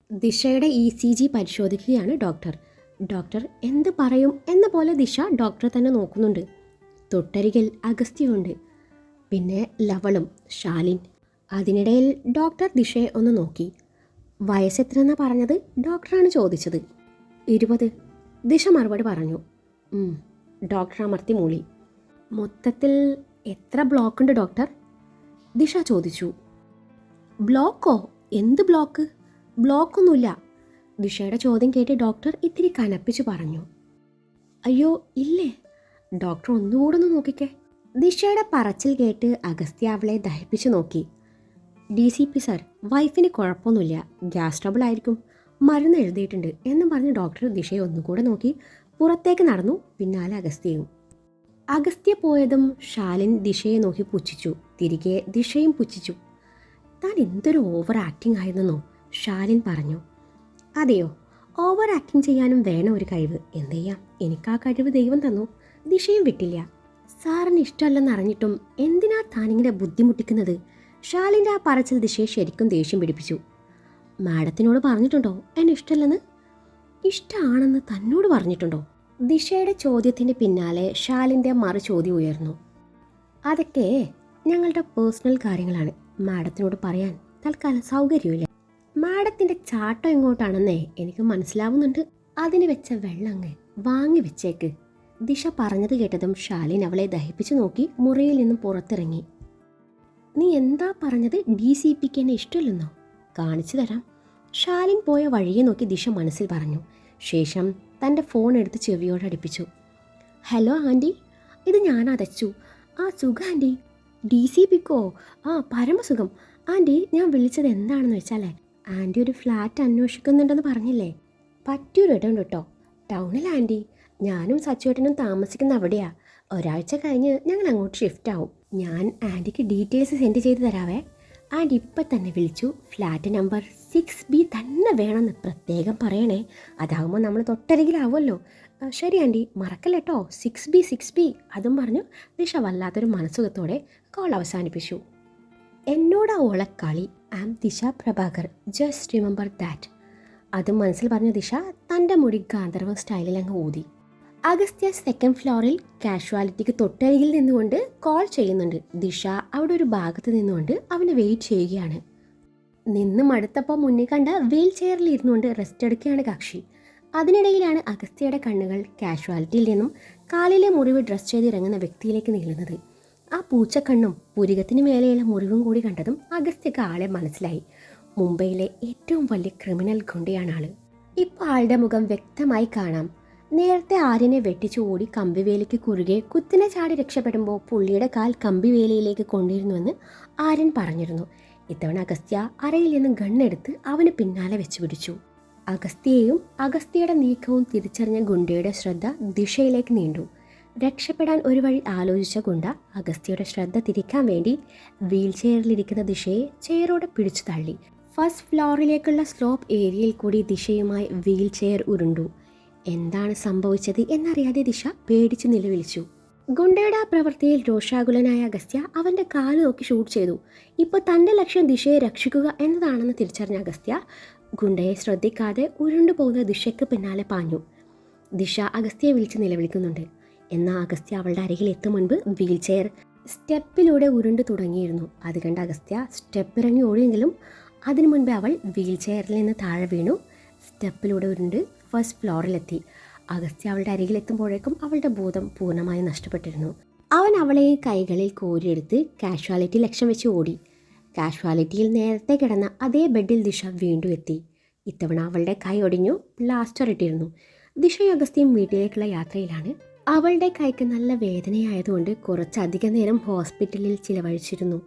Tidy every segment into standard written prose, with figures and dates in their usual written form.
ദിശയുടെ ECG പരിശോധിക്കുകയാണ് doctor. Doctor എന്ത് പറയും എന്ന പോലെ ദിശ ഡോക്ടറെ തന്നെ നോക്കുന്നുണ്ട്. തൊട്ടരികിൽ അഗസ്ത്യയുണ്ട്, പിന്നെ ലവളും ശാലിൻ. അതിനിടയിൽ ഡോക്ടർ ദിശയെ ഒന്ന് നോക്കി. വയസ്സെത്രയെന്നാണ് പറഞ്ഞത്? ഡോക്ടറാണ് ചോദിച്ചത്. 20. ദിശ മറുപടി പറഞ്ഞു. ഡോക്ടർ അമർത്തി മൂളി. മൊത്തത്തിൽ എത്ര ബ്ലോക്ക് ഉണ്ട് ഡോക്ടർ? ദിശ ചോദിച്ചു. ബ്ലോക്കോ? എന്ത് ബ്ലോക്ക്? ബ്ലോക്കൊന്നുമില്ല. ദിശയുടെ ചോദ്യം കേട്ട് ഡോക്ടർ ഇത്തിരി കനപ്പിച്ചു പറഞ്ഞു. അയ്യോ ഇല്ലേ? ഡോക്ടർ ഒന്നുകൂടെ ഒന്ന് നോക്കിക്കേ. ദിശയുടെ പറച്ചിൽ കേട്ട് അഗസ്ത്യ അവളെ ദഹിപ്പിച്ചു നോക്കി. DCP സാർ, വൈഫിന് കുഴപ്പമൊന്നുമില്ല, ഗ്യാസ് ട്രബിൾ ആയിരിക്കും, മരുന്ന് എഴുതിയിട്ടുണ്ട് എന്നും പറഞ്ഞ് ഡോക്ടർ ദിശയെ ഒന്നുകൂടെ നോക്കി പുറത്തേക്ക് നടന്നു. പിന്നാലെ അഗസ്ത്യയും. അഗസ്ത്യ പോയതും ശാലിൻ ദിശയെ നോക്കി പുച്ഛിച്ചു. തിരികെ ദിശയും പുച്ഛിച്ചു. താൻ എന്തൊരു ഓവർ ആക്ടിങ് ആയിരുന്നെന്നോ ശാലിൻ പറഞ്ഞു. അതെയോ? ഓവർ ആക്ടിങ് ചെയ്യാനും വേണം ഒരു കഴിവ്. എന്ത് ചെയ്യാം, എനിക്ക് ആ കഴിവ് ദൈവം തന്നു. ദിശയും വിട്ടില്ല. സാറിന് ഇഷ്ടമല്ലെന്ന് അറിഞ്ഞിട്ടും എന്തിനാ താനിങ്ങനെ ബുദ്ധിമുട്ടിക്കുന്നത്? ശാലിൻ്റെ ആ പറച്ചിൽ ദിശയെ ശരിക്കും ദേഷ്യം പിടിപ്പിച്ചു. മാഡത്തിനോട് പറഞ്ഞിട്ടുണ്ടോ എന്നെ ഇഷ്ടമല്ലെന്ന്? ഇഷ്ടമാണെന്ന് തന്നോട് പറഞ്ഞിട്ടുണ്ടോ? ദിശയുടെ ചോദ്യത്തിന് പിന്നാലെ ശാലിൻ്റെ മറു ചോദ്യം ഉയർന്നു. അതൊക്കെ ഞങ്ങളുടെ പേഴ്സണൽ കാര്യങ്ങളാണ്, മാഡത്തിനോട് പറയാൻ തൽക്കാലം സൗകര്യമില്ല. മാഡത്തിൻ്റെ ചാട്ടം എങ്ങോട്ടാണെന്നേ എനിക്ക് മനസ്സിലാവുന്നുണ്ട്. അതിന് വെച്ച വെള്ളങ്ങ് വാങ്ങി വെച്ചേക്ക്. ദിശ പറഞ്ഞത് കേട്ടതും ശാലിൻ അവളെ ദഹിപ്പിച്ചു നോക്കി മുറിയിൽ നിന്നും പുറത്തിറങ്ങി. നീ എന്താ പറഞ്ഞത്? DCPക്ക് എന്നെ ഇഷ്ടമില്ലെന്നോ? കാണിച്ചു തരാം. ശാലിൻ പോയ വഴിയെ നോക്കി ദിശ മനസ്സിൽ പറഞ്ഞു. ശേഷം തൻ്റെ ഫോൺ എടുത്ത് ചെവിയോട് അടുപ്പിച്ചു. ഹലോ ആൻറ്റി, ഇത് ഞാൻ അതച്ചു. ആ സുഖം ആൻറ്റി. DCPക്കോ? ആ പരമസുഖം ആൻറ്റി. ഞാൻ വിളിച്ചത് എന്താണെന്ന് വെച്ചാലേ, ആൻറ്റി ഒരു ഫ്ലാറ്റ് അന്വേഷിക്കുന്നുണ്ടെന്ന് പറഞ്ഞില്ലേ? പറ്റിയൊരിടം കേട്ടോ, ടൗണിൽ ആൻറ്റി. ഞാനും സച്ചുവേട്ടനും താമസിക്കുന്ന അവിടെയാ. ഒരാഴ്ച കഴിഞ്ഞ് ഞങ്ങൾ അങ്ങോട്ട് ഷിഫ്റ്റ് ആവും. ഞാൻ ആൻറ്റിക്ക് ഡീറ്റെയിൽസ് സെൻഡ് ചെയ്ത് തരാവേ. ആൻറ്റി ഇപ്പം തന്നെ വിളിച്ചു. ഫ്ലാറ്റ് നമ്പർ 6B തന്നെ വേണമെന്ന് പ്രത്യേകം പറയണേ. അതാവുമ്പോൾ നമ്മൾ തൊട്ടരികിലാവുമല്ലോ. ശരി ആൻറ്റി, മറക്കല്ലേട്ടോ. 6B. അതും പറഞ്ഞു ദിശ വല്ലാത്തൊരു മനസ്സുഖത്തോടെ കോൾ അവസാനിപ്പിച്ചു. എന്നോടാ ഓളെ കളി. ആം ദിശ പ്രഭാകർ, ജസ്റ്റ് റിമെമ്പർ ദാറ്റ്. അതും മനസ്സിൽ പറഞ്ഞ ദിശ തൻ്റെ മുടി ഗാന്ധർവ സ്റ്റൈലിൽ അങ്ങ് ഊതി. അഗസ്ത്യ 2nd ഫ്ലോറിൽ കാഷ്വാലിറ്റിക്ക് തൊട്ടരികിൽ നിന്നുകൊണ്ട് കോൾ ചെയ്യുന്നുണ്ട്. ദിശ അവിടെ ഒരു ഭാഗത്ത് നിന്നുകൊണ്ട് അവനെ വെയിറ്റ് ചെയ്യുകയാണ്. നിന്ന് മടുത്തപ്പോൾ മുന്നിൽ കണ്ട വീൽ ചെയറിൽ ഇരുന്നുകൊണ്ട് റെസ്റ്റ് എടുക്കുകയാണ് കക്ഷി. അതിനിടയിലാണ് അഗസ്ത്യയുടെ കണ്ണുകൾ കാഷ്വാലിറ്റിയിൽ നിന്നും കാലിലെ മുറിവ് ഡ്രസ് ചെയ്ത് ഇറങ്ങുന്ന വ്യക്തിയിലേക്ക് നീളുന്നത്. ആ പൂച്ചക്കണ്ണും പുരികത്തിന് മേലെയുള്ള മുറിവും കൂടി കണ്ടതും അഗസ്ത്യക്ക് ആളെ മനസ്സിലായി. മുംബൈയിലെ ഏറ്റവും വലിയ ക്രിമിനൽ ഗുണ്ടയാണ് ആള്. ഇപ്പോൾ ആളുടെ മുഖം വ്യക്തമായി കാണാം. നേരത്തെ ആര്യനെ വെട്ടിച്ചു ഓടി കമ്പിവേലിക്ക് കുറുകെ കുത്തിനെ ചാടി രക്ഷപ്പെടുമ്പോൾ പുള്ളിയുടെ കാൽ കമ്പിവേലിയിലേക്ക് കൊണ്ടിരുന്നുവെന്ന് ആര്യൻ പറഞ്ഞിരുന്നു. ഇത്തവണ അഗസ്ത്യ അരയിൽ നിന്ന് ഗണ്ണെടുത്ത് അവന് പിന്നാലെ വെച്ചു പിടിച്ചു. അഗസ്ത്യയെയും അഗസ്ത്യയുടെ നീക്കവും തിരിച്ചറിഞ്ഞ ഗുണ്ടയുടെ ശ്രദ്ധ ദിശയിലേക്ക് നീണ്ടു. രക്ഷപ്പെടാൻ ഒരു വഴി ആലോചിച്ച ഗുണ്ട അഗസ്ത്യയുടെ ശ്രദ്ധ തിരിക്കാൻ വേണ്ടി വീൽ ചെയറിലിരിക്കുന്ന ദിശയെ ചെയറോടെ പിടിച്ചു തള്ളി. 1st ഫ്ലോറിലേക്കുള്ള സ്ലോപ്പ് ഏരിയയിൽ കൂടി ദിശയുമായി വീൽ ചെയർ ഉരുണ്ടു. എന്താണ് സംഭവിച്ചത് എന്നറിയാതെ ദിശ പേടിച്ച് നിലവിളിച്ചു. ഗുണ്ടയുടെ ആ പ്രവൃത്തിയിൽ രോഷാകുലനായ അഗസ്ത്യ അവൻ്റെ കാല് നോക്കി ഷൂട്ട് ചെയ്തു. ഇപ്പോൾ തൻ്റെ ലക്ഷ്യം ദിശയെ രക്ഷിക്കുക എന്നതാണെന്ന് തിരിച്ചറിഞ്ഞ അഗസ്ത്യ ഗുണ്ടയെ ശ്രദ്ധിക്കാതെ ഉരുണ്ടു പോകുന്ന ദിശയ്ക്ക് പിന്നാലെ പാഞ്ഞു. ദിശ അഗസ്ത്യയെ വിളിച്ച് നിലവിളിക്കുന്നുണ്ട്. എന്നാൽ അഗസ്ത്യ അവളുടെ അരികിൽ എത്തും മുൻപ് വീൽ ചെയർ സ്റ്റെപ്പിലൂടെ ഉരുണ്ടു തുടങ്ങിയിരുന്നു. അത് കണ്ട് അഗസ്ത്യ സ്റ്റെപ്പ് ഇറങ്ങി ഓടിയെങ്കിലും അതിനു മുൻപേ അവൾ വീൽ ചെയറിൽ നിന്ന് താഴെ വീണു. സ്റ്റെപ്പിലൂടെ ഉരുണ്ട് 1st ഫ്ലോറിലെത്തി. അഗസ്ത്യ അവളുടെ അരികിലെത്തുമ്പോഴേക്കും അവളുടെ ബോധം പൂർണ്ണമായി നഷ്ടപ്പെട്ടിരുന്നു. അവൻ അവളെ കൈകളിൽ കോരിയെടുത്ത് കാഷ്വാലിറ്റി ലക്ഷ്യം വെച്ച് ഓടി. കാഷ്വാലിറ്റിയിൽ നേരത്തെ കിടന്ന അതേ ബെഡിൽ ദിശ വീണ്ടും എത്തി. ഇത്തവണ അവളുടെ കൈ ഒടിഞ്ഞു, പ്ലാസ്റ്റർ ഇട്ടിരുന്നു. ദിശയും അഗസ്ത്യയും വീട്ടിലേക്കുള്ള യാത്രയിലാണ്. അവളുടെ കൈക്ക് നല്ല വേദനയായതുകൊണ്ട് കുറച്ചധികം നേരം ഹോസ്പിറ്റലിൽ ചിലവഴിച്ചിരുന്നു.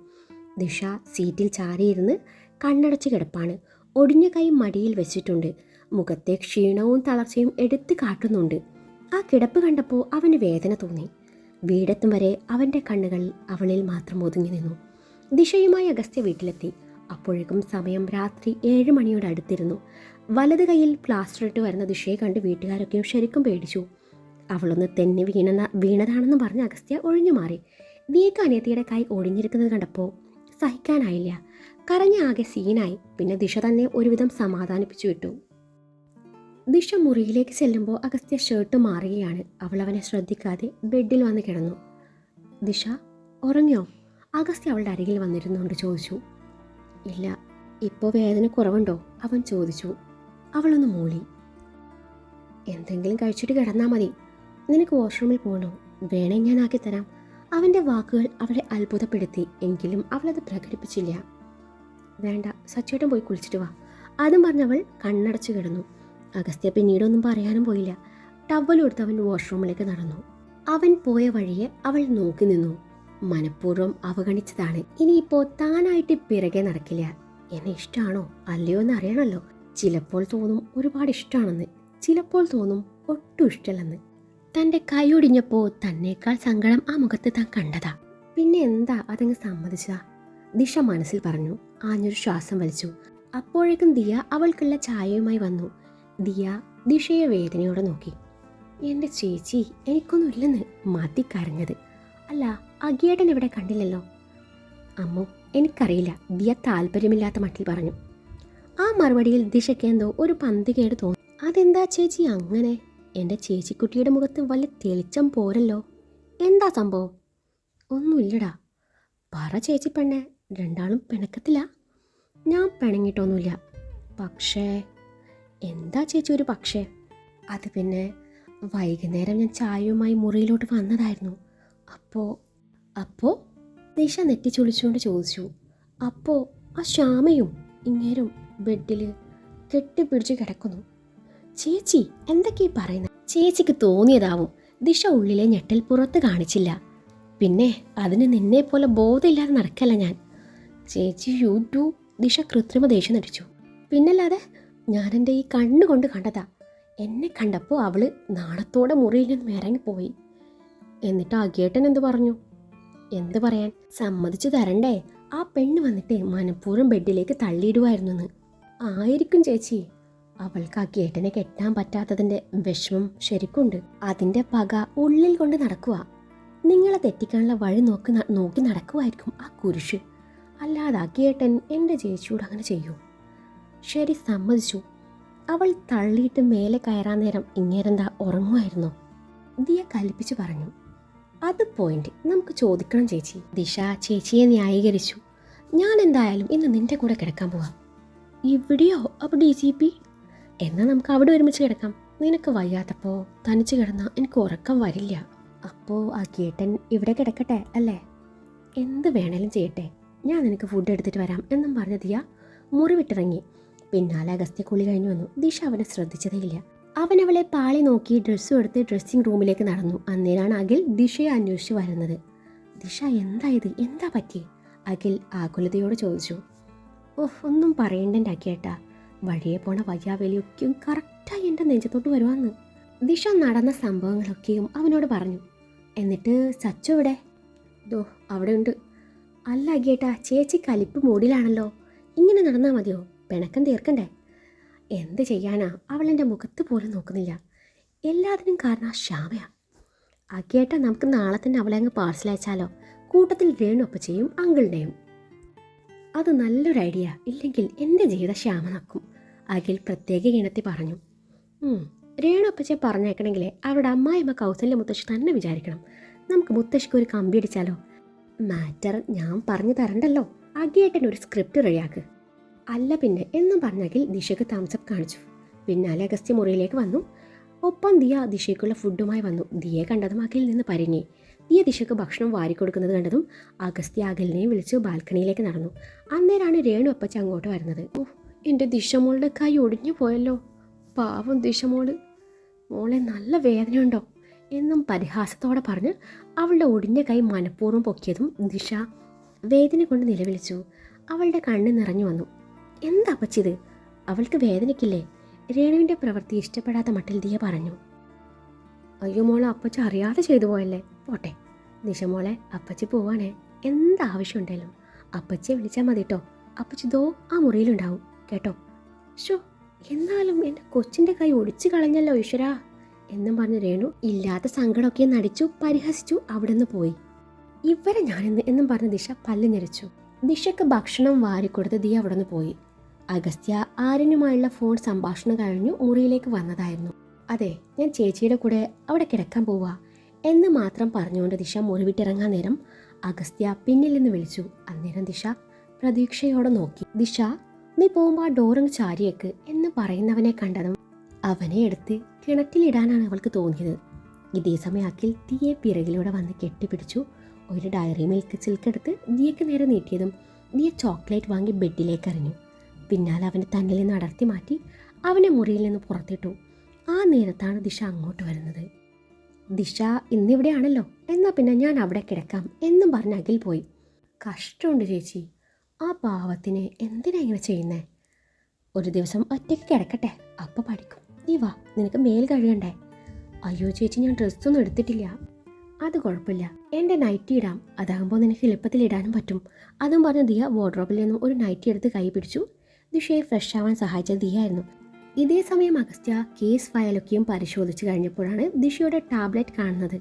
ദിശ സീറ്റിൽ ചാരിയിരുന്ന് കണ്ണടച്ച് കിടപ്പാണ്. ഒടിഞ്ഞ കൈ മടിയിൽ വെച്ചിട്ടുണ്ട്. മുഖത്തെ ക്ഷീണവും തളർച്ചയും എടുത്തു കാട്ടുന്നുണ്ട്. ആ കിടപ്പ് കണ്ടപ്പോൾ അവന് വേദന തോന്നി. വീടെത്തും വരെ അവൻ്റെ കണ്ണുകൾ അവളിൽ മാത്രം ഒതുങ്ങി നിന്നു. ദിശയുമായി അഗസ്ത്യ വീട്ടിലെത്തി. അപ്പോഴേക്കും സമയം രാത്രി 7 മണിയോട് അടുത്തിരുന്നു. വലത് കൈയിൽ പ്ലാസ്റ്റർ ഇട്ട് വരുന്ന ദിശയെ കണ്ട് വീട്ടുകാരൊക്കെയും ശരിക്കും പേടിച്ചു. അവളൊന്ന് തെന്നി വീണതാണെന്ന് പറഞ്ഞ് അഗസ്ത്യ ഒഴിഞ്ഞു മാറി. വീക്ക് അനിയത്തിയുടെ കൈ ഒടിഞ്ഞിരിക്കുന്നത് കണ്ടപ്പോൾ സഹിക്കാനായില്ല. കരഞ്ഞ ആകെ സീനായി. പിന്നെ ദിശ തന്നെ ഒരുവിധം സമാധാനിപ്പിച്ചു വിട്ടു. ദിശ മുറിയിലേക്ക് ചെല്ലുമ്പോൾ അഗസ്ത്യ ഷർട്ട് മാറുകയാണ്. അവൾ അവനെ ശ്രദ്ധിക്കാതെ ബെഡിൽ വന്ന് കിടന്നു. ദിശ ഉറങ്ങിയോ? അഗസ്ത്യ അവളുടെ അരികിൽ വന്നിരുന്നുകൊണ്ട് ചോദിച്ചു. ഇല്ല. ഇപ്പോൾ വേദന കുറവുണ്ടോ? അവൻ ചോദിച്ചു. അവളൊന്ന് മൂളി. എന്തെങ്കിലും കഴിച്ചിട്ട് കിടന്നാൽ മതി. നിനക്ക് വാഷ്റൂമിൽ പോകണോ? വേണേ ഞാൻ ആക്കിത്തരാം. അവൻ്റെ വാക്കുകൾ അവളെ അത്ഭുതപ്പെടുത്തി. എങ്കിലും അവളത് പ്രകടിപ്പിച്ചില്ല. വേണ്ട, സച്ചേട്ടൻ പോയി കുളിച്ചിട്ട് വാ. അതും പറഞ്ഞവൾ കണ്ണടച്ചു കിടന്നു. അഗസ്ത്യ പിന്നീടൊന്നും പറയാനും പോയില്ല. ടവലെടുത്ത് അവൻ വാഷ്റൂമിലേക്ക് നടന്നു. അവൻ പോയ വഴിയെ അവൾ നോക്കി നിന്നു. മനഃപൂർവ്വം അവഗണിച്ചതാണ്. ഇനിയിപ്പോൾ താനായിട്ട് പിറകെ നടക്കില്ല. എന്നെ ഇഷ്ടമാണോ അല്ലയോ എന്ന് അറിയണമല്ലോ. ചിലപ്പോൾ തോന്നും ഒരുപാട് ഇഷ്ടമാണെന്ന്, ചിലപ്പോൾ തോന്നും ഒട്ടും ഇഷ്ടമല്ലെന്ന്. തൻ്റെ കൈയൊടിഞ്ഞപ്പോൾ തന്നേക്കാൾ സങ്കടം ആ മുഖത്ത് താൻ കണ്ടതാ. പിന്നെ എന്താ അതങ്ങ് സമ്മതിച്ചതാ? ദിശ മനസ്സിൽ പറഞ്ഞു. ആഞ്ഞൊരു ശ്വാസം വലിച്ചു. അപ്പോഴേക്കും ദിയ അവൾക്കുള്ള ചായയുമായി വന്നു. ദിയ ദിശയെ വേദനയോടെ നോക്കി. എൻ്റെ ചേച്ചി, എനിക്കൊന്നുമില്ലെന്ന് മതി കരഞ്ഞത്. അല്ല, അഗിയേട്ടൻ ഇവിടെ കണ്ടില്ലല്ലോ. അമ്മോ, എനിക്കറിയില്ല, ദിയ താല്പര്യമില്ലാത്ത മട്ടിൽ പറഞ്ഞു. ആ മറുപടിയിൽ ദിശയ്ക്ക് എന്തോ ഒരു പന്തികേട് തോന്നി. അതെന്താ ചേച്ചി അങ്ങനെ? എൻ്റെ ചേച്ചിക്കുട്ടിയുടെ മുഖത്ത് വല്ല തെളിച്ചം പോരല്ലോ. എന്താ സംഭവം? ഒന്നുമില്ലടാ. പറ ചേച്ചി പെണ്ണെ, രണ്ടാളും പിണക്കത്തില്ല? ഞാൻ പിണങ്ങിയിട്ടൊന്നുമില്ല. പക്ഷേ എന്താ ചേച്ചി ഒരു പക്ഷേ? അത് പിന്നെ വൈകുന്നേരം ഞാൻ ചായയുമായി മുറിയിലോട്ട് വന്നതായിരുന്നു. അപ്പോ ദിശ നെറ്റിച്ചൊളിച്ചുകൊണ്ട് ചോദിച്ചു. അപ്പോൾ ആ ശ്യാമയും ഇങ്ങേരും ബെഡിൽ കെട്ടിപ്പിടിച്ച് കിടക്കുന്നു. ചേച്ചി എന്തൊക്കെയാ പറയുന്നത്? ചേച്ചിക്ക് തോന്നിയതാവും. ദിശ ഉള്ളിലെ ഞെട്ടൽ പുറത്ത് കാണിച്ചില്ല. പിന്നെ അതിന് നിന്നെ പോലെ ബോധമില്ലാതെ നടക്കല്ല ഞാൻ. ചേച്ചി യൂട്യൂബ്. ദിശ കൃത്രിമ ദേഷ്യം നടിച്ചു. പിന്നല്ലാതെ ഞാനെൻ്റെ ഈ കണ്ണുകൊണ്ട് കണ്ടതാ. എന്നെ കണ്ടപ്പോൾ അവള് നാണത്തോടെ മുറിയിൽ നിന്ന് ഇറങ്ങിപ്പോയി. എന്നിട്ട് അഗേട്ടൻ എന്ത് പറഞ്ഞു? എന്ത് പറയാൻ? സമ്മതിച്ചു തരണ്ടേ? ആ പെണ്ണ് വന്നിട്ട് മനഃപൂർവ്വം ബെഡിലേക്ക് തള്ളിയിടുമായിരുന്നു എന്ന്. ആയിരിക്കും ചേച്ചി. അവൾക്ക് ആ ഗേട്ടനെ കെട്ടാൻ പറ്റാത്തതിൻ്റെ വിഷമം ശരിക്കുണ്ട്. അതിൻ്റെ പക ഉള്ളിൽ കൊണ്ട് നടക്കുക. നിങ്ങളെ തെറ്റിക്കാനുള്ള വഴി നോക്കി നടക്കുമായിരിക്കും ആ കുരിശ്. അല്ലാതെ ആ ഗേട്ടൻ എൻ്റെ ചേച്ചിയോട് അങ്ങനെ ചെയ്യൂ? ശരി, സമ്മതിച്ചു. അവൾ തള്ളിയിട്ട് മേലെ കയറാൻ നേരം ഇങ്ങേരെന്താ ഉറങ്ങുമായിരുന്നോ? ദിയ കൽപ്പിച്ചു പറഞ്ഞു. അത് പോയിന്റ്, നമുക്ക് ചോദിക്കണം ചേച്ചി. ദിശ ചേച്ചിയെ ന്യായീകരിച്ചു. ഞാൻ എന്തായാലും ഇന്ന് നിന്റെ കൂടെ കിടക്കാൻ പോവാം. ഇവിടെയോ? അപ്പോൾ DCP? എന്നാൽ നമുക്ക് അവിടെ ഒരുമിച്ച് കിടക്കാം. നിനക്ക് വയ്യാത്തപ്പോൾ തനിച്ച് കിടന്നാൽ എനിക്ക് ഉറക്കം വരില്ല. അപ്പോൾ ആ ഗേട്ടൻ ഇവിടെ കിടക്കട്ടെ അല്ലേ? എന്ത് വേണേലും ചെയ്യട്ടെ, ഞാൻ നിനക്ക് ഫുഡ് എടുത്തിട്ട് വരാം എന്നും പറഞ്ഞ ദിയ മുറി വിട്ടിറങ്ങി. പിന്നാലെ അഗസ്ത്യ കുളി കഴിഞ്ഞു വന്നു. ദിശ അവനെ ശ്രദ്ധിച്ചതേയില്ല. അവൻ അവളെ പാളി നോക്കി ഡ്രസ്സും എടുത്ത് ഡ്രസ്സിംഗ് റൂമിലേക്ക് നടന്നു. അന്നേരാണ് അഖിൽ ദിശയെ അന്വേഷിച്ച് വരുന്നത്. ദിശ, എന്തായത്? എന്താ പറ്റി? അഖിൽ ആകുലതയോട് ചോദിച്ചു. ഒന്നും പറയണ്ടെൻ്റെ അഖിയേട്ടാ. വഴിയെ പോണ വയ്യാവേലിയൊക്കെയും കറക്റ്റായി എൻ്റെ നെഞ്ചത്തോട്ട് വരുവാന്ന്. ദിശ നടന്ന സംഭവങ്ങളൊക്കെയും അവനോട് പറഞ്ഞു. എന്നിട്ട് സച്ചു എവിടെ? ദോ അവിടെ ഉണ്ട്. അല്ല അഖിയേട്ടാ, ചേച്ചി കലിപ്പ് മൂടിലാണല്ലോ. ഇങ്ങനെ നടന്നാൽ മതിയോ? പിണക്കം തീർക്കണ്ടേ? എന്ത് ചെയ്യാനാ, അവളെൻ്റെ മുഖത്ത് പോലും നോക്കുന്നില്ല. എല്ലാത്തിനും കാരണം ശ്യാമയാ. അഖിയേട്ടാ, നമുക്ക് നാളെ തന്നെ അവളെ അങ്ങ് പാർസൽ അയച്ചാലോ? കൂട്ടത്തിൽ രേണുപ്പച്ചയും അങ്കിളിനെയും. അത് നല്ലൊരു ഐഡിയ. ഇല്ലെങ്കിൽ എൻ്റെ ജീവിത ശ്യാമ നക്കും. അഖിൽ പ്രത്യേക ഇനത്തിൽ പറഞ്ഞു. രേണുപ്പച്ചയെ പറഞ്ഞേക്കണമെങ്കിലേ അവരുടെ അമ്മായിയമ്മ കൗസല്യ മുത്തശ്ശി തന്നെ വിചാരിക്കണം. നമുക്ക് മുത്തശ്ശിക്ക് ഒരു കമ്പി അടിച്ചാലോ? മാറ്റർ ഞാൻ പറഞ്ഞു തരണ്ടല്ലോ. അഖിയേട്ടൻ ഒരു സ്ക്രിപ്റ്റ് റെഡിയാക്ക്. അല്ല പിന്നെ എന്നും പറഞ്ഞെങ്കിൽ ദിശയ്ക്ക് തംസപ്പ് കാണിച്ചു. പിന്നാലെ അഗസ്ത്യ മുറിയിലേക്ക് വന്നു. ഒപ്പം ദിയ ദിശയ്ക്കുള്ള ഫുഡുമായി വന്നു. ദിയെ കണ്ടതും അഖിലിൽ നിന്ന് പരിങ്ങി. ദിയ ദിശയ്ക്ക് ഭക്ഷണം വാരിക്കൊടുക്കുന്നത് കണ്ടതും അഗസ്ത്യ അഖിലിനെയും വിളിച്ച് ബാൽക്കണിയിലേക്ക് നടന്നു. അന്നേരാണ് രേണു അപ്പച്ച അങ്ങോട്ട് വരുന്നത്. എൻ്റെ ദിശമോളുടെ കൈ ഒടിഞ്ഞു പോയല്ലോ. പാവം ദിശമോള്. മോളെ, നല്ല വേദനയുണ്ടോ എന്നും പരിഹാസത്തോടെ പറഞ്ഞ് അവളുടെ ഒടിഞ്ഞ കൈ മനഃപൂർവ്വം പൊക്കിയതും ദിശ വേദന കൊണ്ട് നിലവിളിച്ചു. അവളുടെ കണ്ണ് നിറഞ്ഞു വന്നു. എന്താ അപ്പച്ചിത്? അവൾക്ക് വേദനയ്ക്കില്ലേ? രേണുവിൻ്റെ പ്രവൃത്തി ഇഷ്ടപ്പെടാത്ത മട്ടിൽ ദിയ പറഞ്ഞു. അയ്യോ മോളെ, അപ്പച്ചി അറിയാതെ ചെയ്തു പോയല്ലേ. പോട്ടെ ദിശമോളെ, അപ്പച്ചി പോവാനേ. എന്താവശ്യമുണ്ടല്ലോ അപ്പച്ചിയെ വിളിച്ചാൽ മതി കേട്ടോ. അപ്പച്ചി ദോ ആ മുറിയിലുണ്ടാവും കേട്ടോ. ഷോ, എന്നാലും എൻ്റെ കൊച്ചിൻ്റെ കൈ ഒടിച്ചു കളഞ്ഞല്ലോ ഈശ്വരാ എന്നും പറഞ്ഞ് രേണു ഇല്ലാത്ത സങ്കടമൊക്കെ നടിച്ചു പരിഹസിച്ചു അവിടെ നിന്ന് പോയി. ഇവരെ ഞാനെന്ന് എന്നും പറഞ്ഞ് ദിശ പല്ല് ഞെരിച്ചു. ദിശയ്ക്ക് ഭക്ഷണം വാരിക്കൊടുത്ത് ദിയ അവിടെ നിന്ന് പോയി. അഗസ്ത്യ ആര്യനുമായുള്ള ഫോൺ സംഭാഷണം കഴിഞ്ഞു മുറിയിലേക്ക് വന്നതായിരുന്നു. അതെ, ഞാൻ ചേച്ചിയുടെ കൂടെ അവിടെ കിടക്കാൻ പോവാ എന്ന് മാത്രം പറഞ്ഞുകൊണ്ട് ദിശ മുറി വിട്ടിറങ്ങാൻ നേരം അഗസ്ത്യ പിന്നിൽ നിന്ന് വിളിച്ചു. അന്നേരം ദിശ പ്രതീക്ഷയോടെ നോക്കി. ദിശ, നീ പോകുമ്പോൾ ആ ഡോറങ്ങ് ചാരിയേക്ക് എന്ന് പറയുന്നവനെ കണ്ടതും അവനെ എടുത്ത് കിണറ്റിലിടാനാണ് അവൾക്ക് തോന്നിയത്. ഇതേ സമയം അഖിൽ ദിയെ പിറകിലൂടെ വന്ന് കെട്ടിപ്പിടിച്ചു. ഒരു ഡയറി മിൽക്ക് സിൽക്കെടുത്ത് ദിയക്ക് നേരെ നീട്ടിയതും ദിയ ചോക്ലേറ്റ് വാങ്ങി ബെഡിലേക്ക് എറിഞ്ഞു. പിന്നാലെ അവനെ തന്നിൽ നിന്ന് അടർത്തി മാറ്റി അവനെ മുറിയിൽ നിന്ന് പുറത്തിട്ടു. ആ നേരത്താണ് ദിശ അങ്ങോട്ട് വരുന്നത്. ദിശ ഇന്നിവിടെയാണല്ലോ, എന്നാൽ പിന്നെ ഞാൻ അവിടെ കിടക്കാം എന്നും പറഞ്ഞ് അഖിൽ പോയി. കഷ്ടമുണ്ട് ചേച്ചി, ആ പാവത്തിനെ എന്തിനാ ഇങ്ങനെ ചെയ്യുന്നേ? ഒരു ദിവസം ഒറ്റയ്ക്ക് കിടക്കട്ടെ, അപ്പം പഠിക്കും. നീ വാ, നിനക്ക് മേൽ കഴുകണ്ടേ? അയ്യോ ചേച്ചി, ഞാൻ ഡ്രസ്സൊന്നും എടുത്തിട്ടില്ല. അത് കുഴപ്പമില്ല, എൻ്റെ നൈറ്റി ഇടാം, അതാകുമ്പോൾ നിനക്ക് എളുപ്പത്തിൽ ഇടാനും പറ്റും. അതും പറഞ്ഞ് ദിയ വാർഡ്രോബിൽ നിന്നും ഒരു നൈറ്റി എടുത്ത് കൈ പിടിച്ചു. ദിശയെ ഫ്രഷ് ആവാൻ സഹായിച്ചത് ദിയായിരുന്നു. ഇതേ സമയം അഗസ്ത്യ കേസ് ഫയലൊക്കെയും പരിശോധിച്ച് കഴിഞ്ഞപ്പോഴാണ് ദിശയുടെ ടാബ്ലറ്റ് കാണുന്നത്.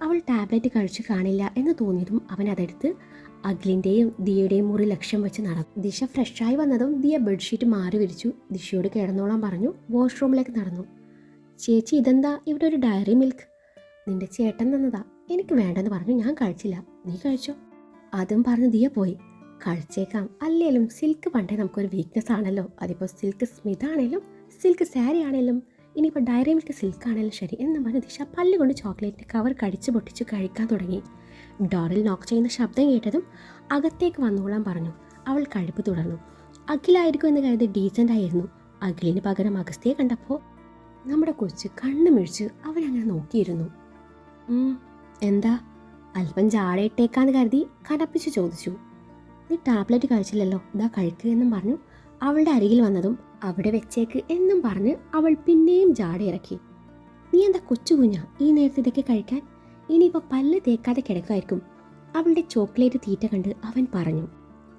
അവൾ ടാബ്ലറ്റ് കഴിച്ച് കാണില്ല എന്ന് തോന്നിയതും അവൻ അതെടുത്ത് അഖിലിൻ്റെയും ദിയയുടെയും മുറി ലക്ഷ്യം വെച്ച് നടന്നു. ദിശ ഫ്രഷായി വന്നതും ദിയ ബെഡ്ഷീറ്റ് മാറി വിരിച്ചു. ദിശയോട് കിടന്നോളാൻ പറഞ്ഞു. വാഷ്റൂമിലേക്ക് നടന്നു. ചേച്ചി, ഇതെന്താ ഇവിടെ ഒരു ഡയറി മിൽക്ക്? നിന്റെ ചേട്ടൻ തന്നതാ, എനിക്ക് വേണ്ടെന്ന് പറഞ്ഞു, ഞാൻ കഴിച്ചില്ല, നീ കഴിച്ചോ? അതും പറഞ്ഞ് ദിയ പോയി. കഴിച്ചേക്കാം, അല്ലേലും സിൽക്ക് പണ്ടേ നമുക്കൊരു വീക്ക്നെസ് ആണല്ലോ. അതിപ്പോൾ സിൽക്ക് സ്മിത ആണേലും സിൽക്ക് സാരി ആണേലും ഇനിയിപ്പോൾ ഡയറി മിൽക്ക് സിൽക്ക് ആണേലും ശരി എന്ന് പറഞ്ഞ് ദിശ പല്ലുകൊണ്ട് ചോക്ലേറ്റിൻ്റെ കവർ കടിച്ച് പൊട്ടിച്ച് കഴിക്കാൻ തുടങ്ങി. ഡോറിൽ നോക്ക് ചെയ്യുന്ന ശബ്ദം കേട്ടതും അകത്തേക്ക് വന്നോളാൻ പറഞ്ഞു. അവൾ കഴിപ്പ് തുടർന്നു. അഖിലായിരിക്കും എന്ന് കരുതി ഡീസൻ്റ് ആയിരുന്നു. അഖിലിന് പകരം അഗസ്ത്യയെ കണ്ടപ്പോൾ നമ്മുടെ കൊച്ച് കണ്ണു മിഴിച്ച് അവരങ്ങനെ നോക്കിയിരുന്നു. എന്താ, അല്പം ജാടയിട്ടേക്കാന്ന് കരുതി കടപ്പിച്ച് ചോദിച്ചു. നീ ടാബ്ലറ്റ് കഴിച്ചില്ലല്ലോ, ഇതാ കഴിക്കുക എന്നും പറഞ്ഞു അവളുടെ അരികിൽ വന്നതും അവിടെ വെച്ചേക്ക് എന്നും പറഞ്ഞ് അവൾ പിന്നെയും ജാടയിറക്കി. നീ എന്താ കൊച്ചു കുഞ്ഞാ ഈ നേരത്തെ ഇതൊക്കെ കഴിക്കാൻ? ഇനിയിപ്പോൾ പല്ല് തേക്കാതെ കിടക്കായിരിക്കും. അവളുടെ ചോക്ലേറ്റ് തീറ്റ കണ്ട് അവൻ പറഞ്ഞു.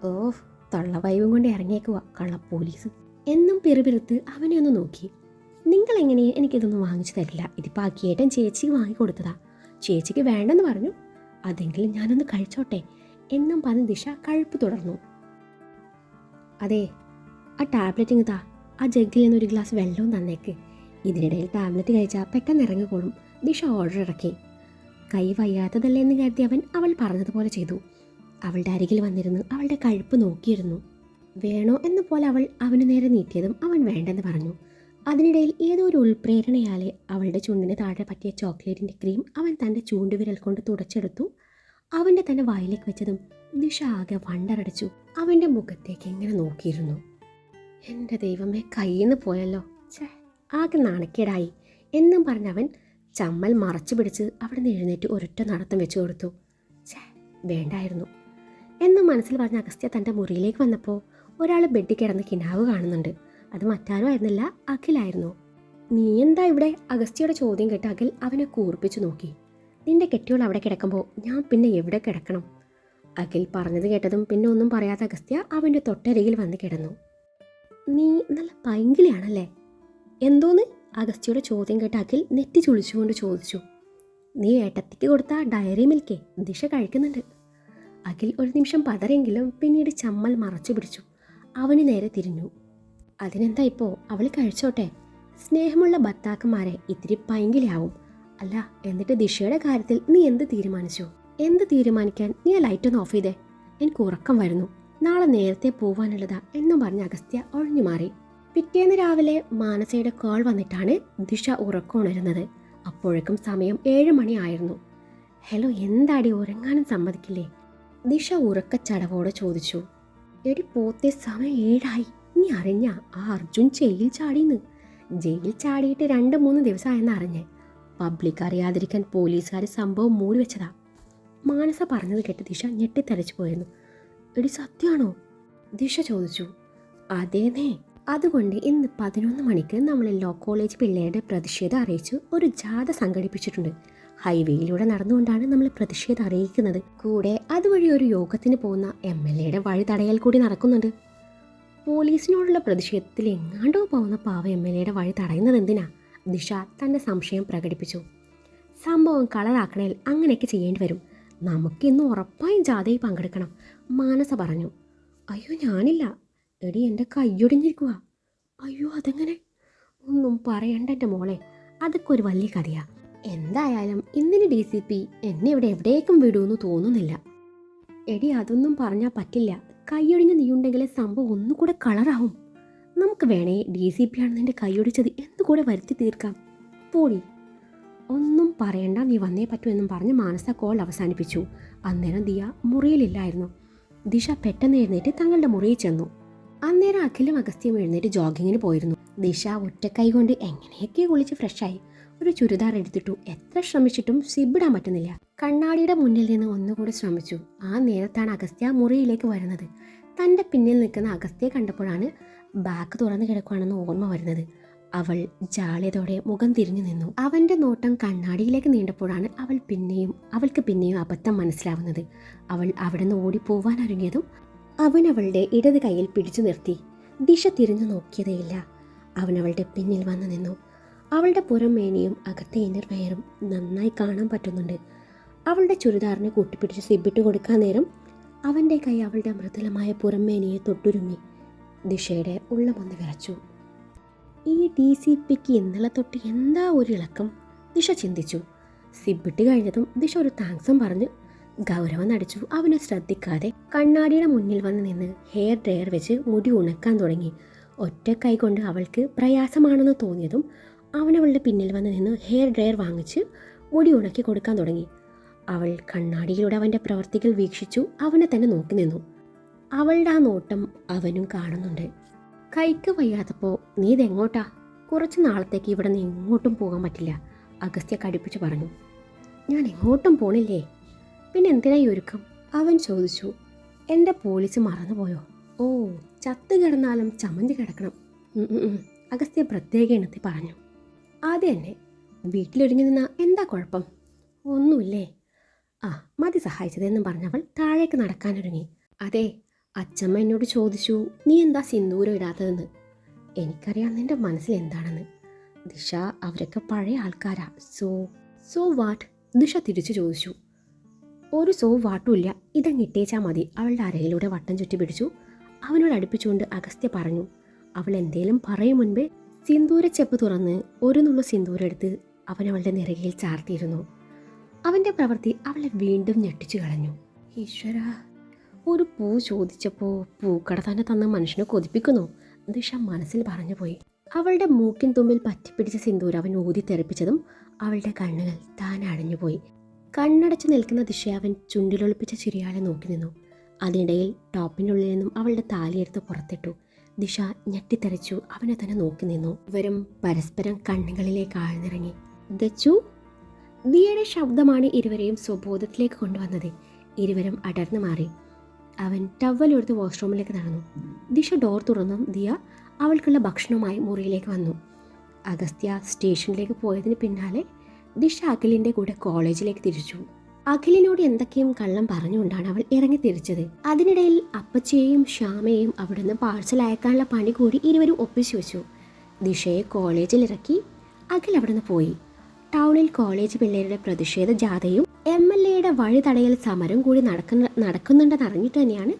ഓഹ്, തള്ളവൈവും കൊണ്ട് ഇറങ്ങിയേക്കുക കള്ള പോലീസ് എന്നും പിറുപിറുത്ത് അവനെ ഒന്ന് നോക്കി. നിങ്ങളെങ്ങനെ എനിക്കിതൊന്നും വാങ്ങിച്ചു തരില്ല, ഇതിപ്പോൾ ആക്കിയേട്ടൻ ചേച്ചിക്ക് വാങ്ങിക്കൊടുത്തതാ, ചേച്ചിക്ക് വേണ്ടെന്ന് പറഞ്ഞു, അതെങ്കിലും ഞാനൊന്ന് കഴിച്ചോട്ടെ എന്നും പറഞ്ഞ് ദിശ കഴിപ്പ് തുടർന്നു. അതെ, ആ ടാബ്ലറ്റ് ഇങ്ങതാ, ആ ജഗ്ഗിൽ നിന്ന് ഒരു ഗ്ലാസ് വെള്ളവും തന്നേക്ക്. ഇതിനിടയിൽ ടാബ്ലറ്റ് കഴിച്ചാൽ പെട്ടെന്ന് ഇറങ്ങിക്കോളും. ദിശ ഓർഡർ ഇറക്കി. കൈ വയ്യാത്തതല്ലേ എന്ന് കരുതി അവൾ പറഞ്ഞതുപോലെ ചെയ്തു. അവളുടെ അരികിൽ വന്നിരുന്ന് അവളുടെ കഴിപ്പ് നോക്കിയിരുന്നു. വേണോ എന്ന പോലെ അവൾ അവന് നേരെ നീട്ടിയതും അവൻ വേണ്ടെന്ന് പറഞ്ഞു. അതിനിടയിൽ ഏതോ ഒരു ഉൾപ്രേരണയാലെ അവളുടെ ചുണ്ടിന് താഴെ പറ്റിയ ചോക്ലേറ്റിൻ്റെ ക്രീം അവൻ തൻ്റെ ചൂണ്ടുവിരൽ കൊണ്ട് തുടച്ചെടുത്തു. അവൻ്റെ തന്നെ വായിലേക്ക് വെച്ചതും ദിശ ആകെ വണ്ടറടിച്ചു. അവൻ്റെ മുഖത്തേക്ക് എങ്ങനെ നോക്കിയിരുന്നു. എൻ്റെ ദൈവമേ, കയ്യിൽ നിന്ന് പോയല്ലോ, ഛേ, ആകെ നാണക്കേടായി എന്നും പറഞ്ഞവൻ ചമ്മൽ മറച്ചു പിടിച്ച് അവിടെ നിന്ന് എഴുന്നേറ്റ് ഒരൊറ്റ നടത്തം വെച്ചു കൊടുത്തു. ഛേ, വേണ്ടായിരുന്നു എന്നും മനസ്സിൽ പറഞ്ഞ അഗസ്ത്യ തൻ്റെ മുറിയിലേക്ക് വന്നപ്പോൾ ഒരാൾ ബെഡിൽ കിടന്ന് കിനാവ് കാണുന്നുണ്ട്. അത് മറ്റാരും ആയിരുന്നില്ല, അഖിലായിരുന്നു. നീ എന്താ ഇവിടെ? അഗസ്ത്യയുടെ ചോദ്യം കേട്ട് അഖിൽ അവനെ കൂർപ്പിച്ചു നോക്കി. നിന്റെ കെട്ടിയോൾ അവിടെ കിടക്കുമ്പോൾ ഞാൻ പിന്നെ എവിടെ കിടക്കണം? അഖിൽ പറഞ്ഞത് കേട്ടതും പിന്നെ ഒന്നും പറയാത്ത അഗസ്ത്യ അവൻ്റെ തൊട്ടരികിൽ വന്ന് കിടന്നു. നീ നല്ല പൈങ്കിളിയാണല്ലേ? എന്തോന്ന്? അഗസ്ത്യയുടെ ചോദ്യം കേട്ട് അഖിൽ നെറ്റി ചുളിച്ചുകൊണ്ട് ചോദിച്ചു. നീ ഏട്ടത്തിക്ക് കൊടുത്ത ഡയറി മിൽക്കേ ദിശ കഴിക്കുന്നുണ്ട്. അഖിൽ ഒരു നിമിഷം പതറിയെങ്കിലും പിന്നീട് ചമ്മൽ മറച്ചു പിടിച്ചു. അവന് നേരെ തിരിഞ്ഞു. അതിനെന്താ ഇപ്പോൾ, അവൾ കഴിച്ചോട്ടെ. സ്നേഹമുള്ള ഭർത്താക്കന്മാരെ ഇത്തിരി പൈങ്കിളിയാവും. അല്ല, എന്നിട്ട് ദിശയുടെ കാര്യത്തിൽ നീ എന്ത് തീരുമാനിച്ചു? എന്ത് തീരുമാനിക്കാൻ? നീ ആ ലൈറ്റ് ഒന്ന് ഓഫ് ചെയ്തേ, എനിക്ക് ഉറക്കം വരുന്നു, നാളെ നേരത്തെ പോവാനുള്ളതാ എന്നും പറഞ്ഞ് അഗസ്ത്യ ഒഴിഞ്ഞു മാറി. പിറ്റേന്ന് രാവിലെ മാനസയുടെ കോൾ വന്നിട്ടാണ് ദിശ ഉറക്കമുണരുന്നത്. അപ്പോഴേക്കും സമയം 7 മണി ആയിരുന്നു. ഹലോ, എന്താടി ഉറങ്ങാനും സമ്മതിക്കില്ലേ? ദിശ ഉറക്കച്ചടവോടെ ചോദിച്ചു. എടി പോത്തെ, സമയം 7 ആയി. നീ അറിഞ്ഞ ആ അർജുൻ ജയിൽ ചാടിന്ന്? ജയിൽ ചാടിയിട്ട് 2-3 ദിവസമായെന്ന് അറിഞ്ഞേ. പബ്ലിക് അറിയാതിരിക്കാൻ പോലീസുകാർ സംഭവം മൂടി വെച്ചതാ. മാനസ പറഞ്ഞത് കേട്ട് ദിശ ഞെട്ടിത്തരച്ചു പോയിരുന്നു. എടി സത്യമാണോ? ദിശ ചോദിച്ചു. അതേന്നേ. അതുകൊണ്ട് ഇന്ന് 11 മണിക്ക് നമ്മൾ ലോ കോളേജ് പിള്ളേരുടെ പ്രതിഷേധം അറിയിച്ച് ഒരു ജാഥ സംഘടിപ്പിച്ചിട്ടുണ്ട്. ഹൈവേയിലൂടെ നടന്നുകൊണ്ടാണ് നമ്മൾ പ്രതിഷേധം അറിയിക്കുന്നത്. കൂടെ അതുവഴി ഒരു യോഗത്തിന് പോകുന്ന MLAയുടെ വഴി തടയൽ കൂടി നടക്കുന്നുണ്ട്. പോലീസിനോടുള്ള പ്രതിഷേധത്തിൽ എങ്ങാണ്ടോ പോകുന്ന പാവ MLAയുടെ വഴി തടയുന്നത് എന്തിനാ? ദിശ തൻ്റെ സംശയം പ്രകടിപ്പിച്ചു. സംഭവം കളറാക്കണേൽ അങ്ങനെയൊക്കെ ചെയ്യേണ്ടി വരും. നമുക്കിന്ന് ഉറപ്പായും ജാഥയിൽ പങ്കെടുക്കണം, മാനസ പറഞ്ഞു. അയ്യോ ഞാനില്ല. എടി എൻ്റെ കൈയൊടിഞ്ഞിരിക്കുക. അയ്യോ അതെങ്ങനെ? ഒന്നും പറയണ്ട എൻ്റെ മോളെ, അതൊക്കെ ഒരു വലിയ കഥയാ. എന്തായാലും ഇന്നിന് DCP എന്നെ ഇവിടെ എവിടേക്കും വിടുമെന്ന് തോന്നുന്നില്ല. എടി അതൊന്നും പറഞ്ഞാൽ പറ്റില്ല. കൈയൊടിഞ്ഞ് നീയുണ്ടെങ്കിൽ സംഭവം ഒന്നുകൂടെ കളറാവും. നമുക്ക് വേണേ DCP ആണ് നിന്റെ കൈയൊടിച്ചത് എന്തുകൂടെ വരുത്തി തീർക്കാം. പോടി. ഒന്നും പറയണ്ട, നീ വന്നേ പറ്റൂ എന്നും പറഞ്ഞ് മാനസ കോൾ അവസാനിപ്പിച്ചു. അന്നേരം ദിയ മുറിയിലില്ലായിരുന്നു. ദിശ പെട്ടെന്ന് എഴുന്നേറ്റ് തങ്ങളുടെ മുറിയിൽ ചെന്നു. അന്നേരം അഖിലും അഗസ്ത്യയും എഴുന്നേറ്റ് ജോഗിങ്ങിന് പോയിരുന്നു. ദിശ ഒറ്റക്കൈ കൊണ്ട് എങ്ങനെയൊക്കെ കുളിച്ച് ഫ്രഷായി ഒരു ചുരിദാർ എടുത്തിട്ടു. എത്ര ശ്രമിച്ചിട്ടും സിബിടാൻ പറ്റുന്നില്ല. കണ്ണാടിയുടെ മുന്നിൽ നിന്ന് ഒന്നുകൂടി ശ്രമിച്ചു. ആ നേരത്താണ് അഗസ്ത്യ മുറിയിലേക്ക് വരുന്നത്. തൻ്റെ പിന്നിൽ നിൽക്കുന്ന അഗസ്ത്യയെ കണ്ടപ്പോഴാണ് ബാഗ് തുറന്നു കിടക്കുകയാണെന്ന് ഓർമ്മ വരുന്നത്. അവൾ ജാള്യതോടെ മുഖം തിരിഞ്ഞു നിന്നു. അവൻ്റെ നോട്ടം കണ്ണാടിയിലേക്ക് നീണ്ടപ്പോഴാണ് അവൾക്ക് പിന്നെയും അബദ്ധം മനസ്സിലാവുന്നത്. അവൾ അവിടെ നിന്ന് ഓടിപ്പോവാൻ ഒരുങ്ങിയതും അവൻ അവളുടെ ഇടത് കൈയിൽ പിടിച്ചു നിർത്തി. ദിശ തിരിഞ്ഞു നോക്കിയതേയില്ല. അവൻ അവളുടെ പിന്നിൽ വന്നു നിന്നു. അവളുടെ പുറം മേനിയും അകത്തെ ഇന്നർ വെയറും നന്നായി കാണാൻ പറ്റുന്നുണ്ട്. അവളുടെ ചുരിദാറിനെ കൂട്ടിപ്പിടിച്ച് സിബിട്ട് കൊടുക്കാൻ നേരം അവൻ്റെ കൈ അവളുടെ മൃദുലമായ പുറം മേനിയെ തൊട്ടുരുമ്മി. ദിശയുടെ ഉള്ളമൊന്ന് വിറച്ചു. ഈ DCPക്ക് ഇന്നലെ തൊട്ട് എന്താ ഒരു ഇളക്കം? ദിശ ചിന്തിച്ചു. സിബിട്ട് കഴിഞ്ഞതും ദിശ ഒരു താങ്ക്സും പറഞ്ഞ് ഗൗരവം നടിച്ചു. അവനെ ശ്രദ്ധിക്കാതെ കണ്ണാടിയുടെ മുന്നിൽ വന്ന് നിന്ന് ഹെയർ ഡ്രയർ വെച്ച് മുടി ഉണക്കാൻ തുടങ്ങി. ഒറ്റ കൈ കൊണ്ട് അവൾക്ക് പ്രയാസമാണെന്ന് തോന്നിയതും അവനവളുടെ പിന്നിൽ വന്ന് നിന്ന് ഹെയർ ഡ്രയർ വാങ്ങിച്ച് മുടി ഉണക്കി കൊടുക്കാൻ തുടങ്ങി. അവൾ കണ്ണാടിയിലൂടെ അവൻ്റെ പ്രവർത്തികൾ വീക്ഷിച്ചു. അവനെ തന്നെ നോക്കി നിന്നു. അവളുടെ ആ നോട്ടം അവനും കാണുന്നുണ്ട്. കൈക്ക് വയ്യാത്തപ്പോൾ നീ ഇതെങ്ങോട്ടാ? കുറച്ച് നാളത്തേക്ക് ഇവിടെ നിന്ന് എങ്ങോട്ടും പോകാൻ പറ്റില്ല, അഗസ്ത്യ കടുപ്പിച്ച് പറഞ്ഞു. ഞാൻ എങ്ങോട്ടും പോണില്ലേ. പിന്നെ എന്തിനായി ഒരുക്കം? അവൻ ചോദിച്ചു. എൻ്റെ പോലീസ് മറന്നുപോയോ? ഓ, ചത്ത് കിടന്നാലും ചമഞ്ഞ് കിടക്കണം. അഗസ്ത്യ പ്രത്യേക ഇനത്തിൽ പറഞ്ഞു. ആദ്യം തന്നെ വീട്ടിലൊരുങ്ങി നിന്നാ എന്താ കുഴപ്പം? ഒന്നുമില്ലേ. ആ മതി സഹായിച്ചതെന്നും പറഞ്ഞവൾ താഴേക്ക് നടക്കാനൊരുങ്ങി. അതെ, അച്ചമ്മ എന്നോട് ചോദിച്ചു നീ എന്താ സിന്ദൂരം ഇടാത്തതെന്ന്. എനിക്കറിയാം നിന്റെ മനസ്സിൽ എന്താണെന്ന്. ദിശ, അവരൊക്കെ പഴയ ആൾക്കാരാ. So what? ദിശ തിരിച്ചു ചോദിച്ചു. ഒരു സോ വാട്ടുമില്ല, ഇതങ്ങിട്ടേച്ചാൽ മതി. അവളുടെ അരയിലൂടെ വട്ടം ചുറ്റി പിടിച്ചു അവനോട് അടുപ്പിച്ചുകൊണ്ട് അഗസ്ത്യ പറഞ്ഞു. അവൾ എന്തേലും പറയും മുൻപേ സിന്ദൂരച്ചെപ്പ് തുറന്ന് ഒരു നുള്ളു സിന്ദൂരം എടുത്ത് അവൻ അവളുടെ നിറകയിൽ ചാർത്തിയിരുന്നു. അവൻ്റെ പ്രവൃത്തി അവളെ വീണ്ടും ഞെട്ടിച്ചു കളഞ്ഞു. ഈശ്വര, ഒരു പൂ ചോദിച്ചപ്പോൾ പൂക്കട തന്നെ തന്ന മനുഷ്യനെ കൊതിപ്പിക്കുന്നു, ദിശ മനസ്സിൽ പറഞ്ഞു പോയി. അവളുടെ മൂക്കിൻ തുമ്പിൽ പറ്റിപ്പിടിച്ച സിന്ദൂരം അവൻ ഊതി തെറിപ്പിച്ചതും അവളുടെ കണ്ണുകൾ താൻ അടഞ്ഞുപോയി. കണ്ണടച്ചു നിൽക്കുന്ന ദിശ അവൻ ചുണ്ടിലൊളിപ്പിച്ച ചിരിയാളെ നോക്കി നിന്നു. അതിനിടയിൽ ടോപ്പിനുള്ളിൽ നിന്നും അവളുടെ താലിയെടുത്ത് പുറത്തിട്ടു. ദിശ ഞെട്ടിത്തെറിച്ചു അവനെ തന്നെ നോക്കി നിന്നു. ഇവരും പരസ്പരം കണ്ണുകളിലേക്ക് ആഴ്ന്നിറങ്ങി. ദച്ചു, ദിയയുടെ ശബ്ദമാണ് ഇരുവരെയും സ്വബോധത്തിലേക്ക് കൊണ്ടുവന്നത്. ഇരുവരും അടർന്നു മാറി. അവൻ ടവലെടുത്ത് വാഷ്റൂമിലേക്ക് നടന്നു. ദിശ ഡോർ തുറന്നും ദിയ അവൾക്കുള്ള ഭക്ഷണവുമായി മുറിയിലേക്ക് വന്നു. അഗസ്ത്യ സ്റ്റേഷനിലേക്ക് പോയതിന് പിന്നാലെ ദിശ അഖിലിൻ്റെ കൂടെ കോളേജിലേക്ക് തിരിച്ചു. അഖിലിനോട് എന്തൊക്കെയും കള്ളം പറഞ്ഞുകൊണ്ടാണ് അവൾ ഇറങ്ങി തിരിച്ചത്. അതിനിടയിൽ അപ്പച്ചയെയും ശ്യാമയെയും അവിടുന്ന് പാഴ്സൽ അയക്കാനുള്ള പണി കൂടി ഇരുവരും ഒപ്പിച്ചു വെച്ചു. ദിശയെ കോളേജിലിറക്കി അഖിൽ അവിടുന്ന് പോയി. ടൗണിൽ കോളേജ് പിള്ളേരുടെ പ്രതിഷേധ ജാഥയും MLAയുടെ വഴി തടയൽ സമരം കൂടി നടക്കുന്നുണ്ടെന്ന് അറിഞ്ഞിട്ട് തന്നെയാണ്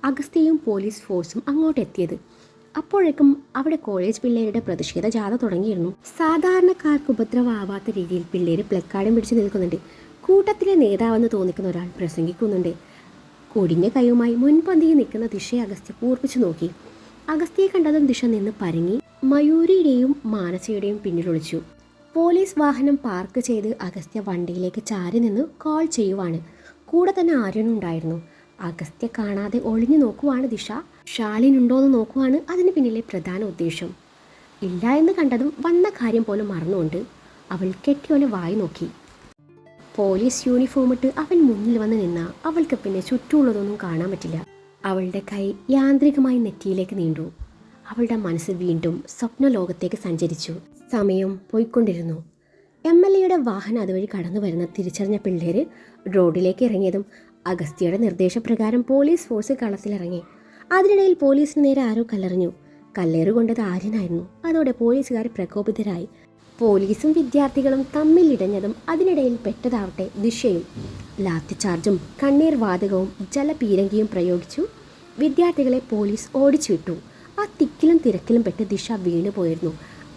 അഗസ്ത്യയും പോലീസ് ഫോഴ്സും അങ്ങോട്ട് എത്തിയത്. അപ്പോഴേക്കും അവിടെ കോളേജ് പിള്ളേരുടെ പ്രതിഷേധ ജാഥ തുടങ്ങിയിരുന്നു. സാധാരണക്കാർക്ക് ഉപദ്രവമാവാത്ത രീതിയിൽ പിള്ളേർ പ്ലക്കാർഡും പിടിച്ചു നിൽക്കുന്നുണ്ട്. കൂട്ടത്തിലെ നേതാവെന്ന് തോന്നിക്കുന്ന ഒരാൾ പ്രസംഗിക്കുന്നുണ്ട്. കൊടിഞ്ഞ കൈയുമായി മുൻപന്തിയിൽ നിൽക്കുന്ന ദിശയെ അഗസ്ത്യ കൂർപ്പിച്ചു നോക്കി. അഗസ്ത്യയെ കണ്ടതും ദിശ നിന്ന് പരങ്ങി മയൂരിയുടെയും മാനസയുടെയും പിന്നിലൊളിച്ചു. പോലീസ് വാഹനം പാർക്ക് ചെയ്ത് അഗസ്ത്യ വണ്ടിയിലേക്ക് ചാരി നിന്ന് കോൾ ചെയ്യുവാണ്. കൂടെ തന്നെ ആര്യനുണ്ടായിരുന്നു. അഗസ്ത്യ കാണാതെ ഒളിഞ്ഞു നോക്കുവാണ് ദിശ. ശാലിനുണ്ടോയെന്ന് നോക്കുവാണ് അതിന് പിന്നിലെ പ്രധാന ഉദ്ദേശം. ഇല്ല എന്ന് കണ്ടതും വന്ന കാര്യം പോലും മറന്നുകൊണ്ട് അവൾ കെട്ടിയോനെ വായി നോക്കി. പോലീസ് യൂണിഫോമിട്ട് അവൻ മുന്നിൽ വന്ന് നിന്ന അവൾക്ക് പിന്നെ ചുറ്റുമുള്ളതൊന്നും കാണാൻ പറ്റില്ല. അവളുടെ കൈ യാന്ത്രികമായി നെറ്റിയിലേക്ക് നീണ്ടു. അവളുടെ മനസ്സ് വീണ്ടും സ്വപ്നലോകത്തേക്ക് സഞ്ചരിച്ചു. സമയം പോയിക്കൊണ്ടിരുന്നു. MLAയുടെ വാഹനം അതുവഴി കടന്നു വരുന്ന തിരിച്ചറിഞ്ഞ പിള്ളേര് റോഡിലേക്ക് ഇറങ്ങിയതും അഗസ്ത്യയുടെ നിർദ്ദേശപ്രകാരം പോലീസ് ഫോഴ്സ് കളത്തിലിറങ്ങി. അതിനിടയിൽ പോലീസിന് നേരെ ആരോ കല്ലെറിഞ്ഞു. കല്ലേറുകൊണ്ടത് ആര്യനായിരുന്നു. അതോടെ പോലീസുകാർ പ്രകോപിതരായി. പോലീസും വിദ്യാർത്ഥികളും തമ്മിലിടഞ്ഞതും അതിനിടയിൽ പെട്ടതാവട്ടെ ദിശയും. ലാത്തി ചാർജും കണ്ണീർ വാതകവും ജലപീരങ്കിയും പ്രയോഗിച്ചു വിദ്യാർത്ഥികളെ പോലീസ് ഓടിച്ചു വിട്ടു. ആ തിക്കിലും തിരക്കിലും പെട്ട് ദിശ വീണു പോയിരുന്നു.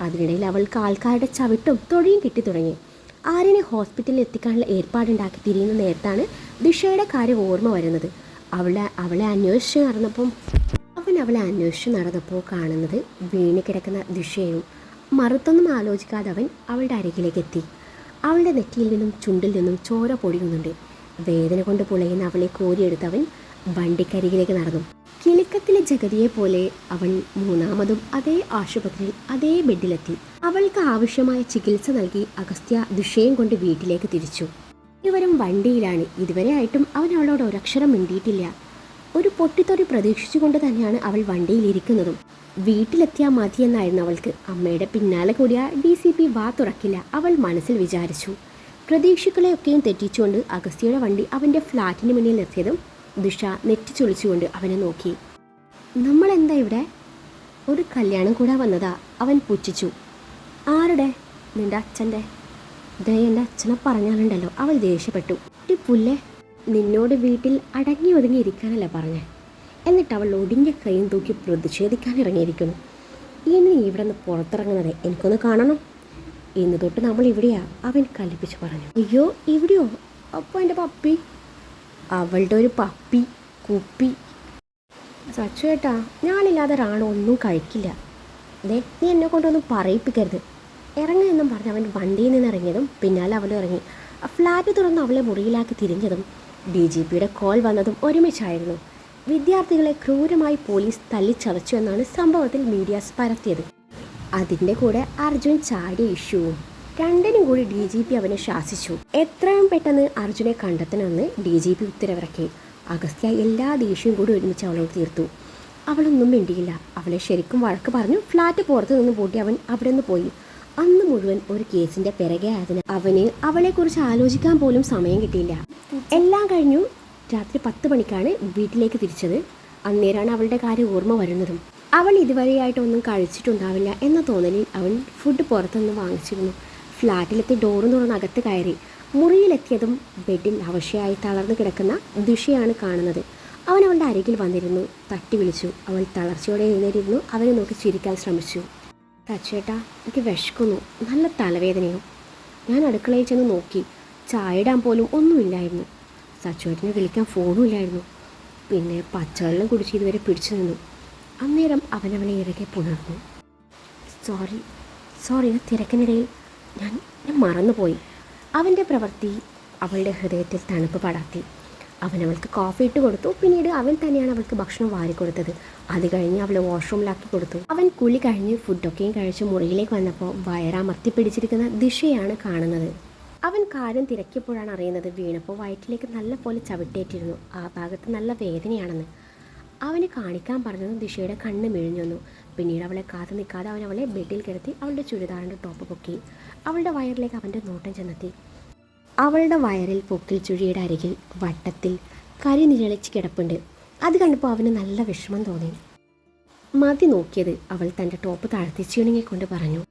അതിനിടയിൽ അവൾക്ക് ആൾക്കാരുടെ ചവിട്ടും തൊഴിയും കിട്ടിത്തുടങ്ങി. ആര്യനെ ഹോസ്പിറ്റലിൽ എത്തിക്കാനുള്ള ഏർപ്പാടുണ്ടാക്കി തിരിയുന്ന നേരത്താണ് ദിശയുടെ കാര്യം ഓർമ്മ വരുന്നത്. അവളെ അന്വേഷിച്ച് നടന്നപ്പോൾ കാണുന്നത് വീണ് കിടക്കുന്ന ദിശയും. മറുത്തൊന്നും ആലോചിക്കാതെ അവൻ അവളുടെ അരികിലേക്ക് എത്തി. അവളുടെ നെറ്റിയിൽ നിന്നും ചുണ്ടിൽ നിന്നും ചോര പൊടിയുന്നുണ്ട്. വേദന കൊണ്ട് പുളയുന്ന അവളെ കോരിയെടുത്ത് അവൻ വണ്ടിക്കരികിലേക്ക് നടന്നു. കിലുക്കത്തിലെ ജഗതിയെ പോലെ അവൾ മൂന്നാമതും അതേ ആശുപത്രിയിൽ അതേ ബെഡിലെത്തി. അവൾക്ക് ആവശ്യമായ ചികിത്സ നൽകി അഗസ്ത്യ ദിശയും കൊണ്ട് വീട്ടിലേക്ക് തിരിച്ചു. ഇവരും വണ്ടിയിലാണ്. ഇതുവരെ ആയിട്ടും അവൻ അവളോട് ഒരക്ഷരം മിണ്ടിയിട്ടില്ല. ഒരു പൊട്ടിത്തൊറി പ്രതീക്ഷിച്ചുകൊണ്ട് തന്നെയാണ് അവൾ വണ്ടിയിലിരിക്കുന്നതും. വീട്ടിലെത്തിയാൽ മതിയെന്നായിരുന്നു അവൾക്ക്. അമ്മയുടെ പിന്നാലെ കൂടിയ DCP വാ തുറക്കില്ല അവൾ മനസ്സിൽ വിചാരിച്ചു. പ്രതീക്ഷകളെയൊക്കെയും തെറ്റിച്ചുകൊണ്ട് അഗസ്ത്യയുടെ വണ്ടി അവൻ്റെ ഫ്ലാറ്റിന് മുന്നിൽ എത്തിയതും ദിശ നെറ്റിച്ചൊളിച്ചുകൊണ്ട് അവനെ നോക്കി. നമ്മളെന്താ ഇവിടെ? ഒരു കല്യാണം കൂടെ വന്നതാ, അവൻ പുച്ഛിച്ചു. ആരുടെ? നിന്റെ അച്ഛൻ്റെ. ദേ എൻ്റെ അച്ഛനെ പറഞ്ഞാലുണ്ടല്ലോ, അവൾ ദേഷ്യപ്പെട്ടു. ഈ പുല്ലേ, നിന്നോട് വീട്ടിൽ അടങ്ങി ഒതുങ്ങി ഇരിക്കാനല്ല പറഞ്ഞേ. എന്നിട്ട് അവൾ ഒടിഞ്ഞ കൈയും തൂക്കി പ്രതിഷേധിക്കാൻ ഇറങ്ങിയിരിക്കുന്നു. ഇനി ഇവിടെ നിന്ന് പുറത്തിറങ്ങുന്നത് എനിക്കൊന്ന് കാണണം. ഇന്ന് തൊട്ട് നമ്മൾ ഇവിടെയാ, അവൻ കൽപ്പിച്ച് പറഞ്ഞു. അയ്യോ, ഇവിടെയോ? അപ്പോൾ എൻ്റെ പപ്പി? അവളുടെ ഒരു പപ്പി കുപ്പി. സച്ചു ഏട്ടാ, ഞാനില്ലാതെ റാണോ ഒന്നും കഴിക്കില്ല. ദേ, നീ എന്നെ കൊണ്ടൊന്നും പറയിപ്പിക്കരുത്. ഇറങ്ങി എന്നും പറഞ്ഞ് അവൻ വണ്ടിയിൽ നിന്ന് ഇറങ്ങിയതും പിന്നാലെ അവളും ഇറങ്ങി. ഫ്ലാറ്റ് തുറന്ന് അവളെ മുറിയിലാക്കി തിരിഞ്ഞതും DGPയുടെ കോൾ വന്നതും ഒരുമിച്ചായിരുന്നു. വിദ്യാർത്ഥികളെ ക്രൂരമായി പോലീസ് തല്ലിച്ചതച്ചു എന്നാണ് സംഭവത്തിൽ മീഡിയാസ് പരത്തിയത്. അതിൻ്റെ കൂടെ അർജുൻ ചാടിയ ഇഷ്യൂവും. രണ്ടിനും കൂടി DGP അവനെ ശാസിച്ചു. എത്രയും പെട്ടെന്ന് അർജുനെ കണ്ടെത്തണമെന്ന് DGP ഉത്തരവിറക്കി. അഗസ്ത്യ എല്ലാ ദേഷ്യവും കൂടി ഒരുമിച്ച് അവളോട് തീർത്തു. അവളൊന്നും മിണ്ടിയില്ല. അവളെ ശരിക്കും വഴക്ക് പറഞ്ഞു ഫ്ലാറ്റ് പുറത്തു നിന്ന് പൂട്ടി അവൻ അവിടെ നിന്ന് പോയി. അന്ന് മുഴുവൻ ഒരു കേസിൻ്റെ പിറകെ ആയതിന് അവന് അവളെക്കുറിച്ച് ആലോചിക്കാൻ പോലും സമയം കിട്ടിയില്ല. എല്ലാം കഴിഞ്ഞു. രാത്രി 10 മണിക്കാണ് വീട്ടിലേക്ക് തിരിച്ചത്. അന്നേരമാണ് അവളുടെ കാര്യം ഓർമ്മ വരുന്നതും. അവൾ ഇതുവരെയായിട്ടൊന്നും കഴിച്ചിട്ടുണ്ടാവില്ല എന്ന തോന്നലിൽ അവൻ ഫുഡ് പുറത്തുനിന്ന് വാങ്ങിച്ചിരുന്നു. ഫ്ലാറ്റിലെത്തി ഡോറും തുറന്ന് അകത്ത് കയറി. മുറിയിലെത്തിയതും ബെഡിൽ അവശയായി തളർന്നു കിടക്കുന്ന ദിശയാണ് കാണുന്നത്. അവൻ അവളുടെ അരികിൽ വന്നിരുന്നു. തട്ടി വിളിച്ചു. അവൾ തളർച്ചയോടെ എഴുന്നേറ്റിരുന്നു. അവനെ നോക്കി ചിരിക്കാൻ ശ്രമിച്ചു. സച്ചേട്ടാ, എനിക്ക് വിശക്കുന്നു, നല്ല തലവേദനയോ. ഞാൻ അടുക്കളയിൽ ചെന്ന് നോക്കി. ചായ ഇടാൻ പോലും ഒന്നുമില്ലായിരുന്നു. സച്ചുവേട്ടനെ വിളിക്കാൻ ഫോണും ഇല്ലായിരുന്നു. പിന്നെ പച്ചവെള്ളം കുടിച്ച് ഇതുവരെ പിടിച്ചു നിന്നു. അന്നേരം അവനവളെ ഇറകെ പുണർന്നു. സോറി തിരക്കിനിടയിൽ ഞാൻ മറന്നുപോയി. അവൻ്റെ പ്രവൃത്തി അവളുടെ ഹൃദയത്തിൽ തണുപ്പ് പടർത്തി. അവനവൾക്ക് കോഫി ഇട്ട് കൊടുത്തു. പിന്നീട് അവൻ തന്നെയാണ് അവൾക്ക് ഭക്ഷണം വാരിക്കൊടുത്തത്. അത് കഴിഞ്ഞ് അവളെ വാഷ്റൂമിലാക്കി കൊടുത്തു. അവൻ കുളി കഴിഞ്ഞ് ഫുഡൊക്കെയും കഴിച്ച് മുറിയിലേക്ക് വന്നപ്പോൾ വയറമർത്തി പിടിച്ചിരിക്കുന്ന ദിശയാണ് കാണുന്നത്. അവൻ കാര്യം തിരക്കിയപ്പോഴാണ് അറിയുന്നത് വീണപ്പോൾ വയറ്റിലേക്ക് നല്ല പോലെ ചവിട്ടേറ്റിരുന്നു. ആ ഭാഗത്ത് നല്ല വേദനയാണെന്ന്. അവനെ കാണിക്കാൻ പറഞ്ഞതും ദിശയുടെ കണ്ണ് മിഴിഞ്ഞു വന്നു. പിന്നീട് അവളെ കാത്തു നിൽക്കാതെ അവൻ അവളെ ബെഡിൽ കിടത്തി അവളുടെ ചുരിദാറിൻ്റെ ടോപ്പ് പൊക്കി. അവളുടെ വയറിലേക്ക് അവൻ്റെ നോട്ടം ചെന്നെത്തി. അവളുടെ വയറിൽ പൊക്കിൽ ചുഴിയുടെ അരികിൽ വട്ടത്തിൽ കരി നിഴലിച്ച് കിടപ്പുണ്ട്. അത് കണ്ടപ്പോൾ അവന് നല്ല വിഷമം തോന്നി. മതി നോക്കിയത്. അവൾ തൻ്റെ ടോപ്പ് താഴ്ത്തി ചീണിങ്ങിക്കൊണ്ട് പറഞ്ഞു.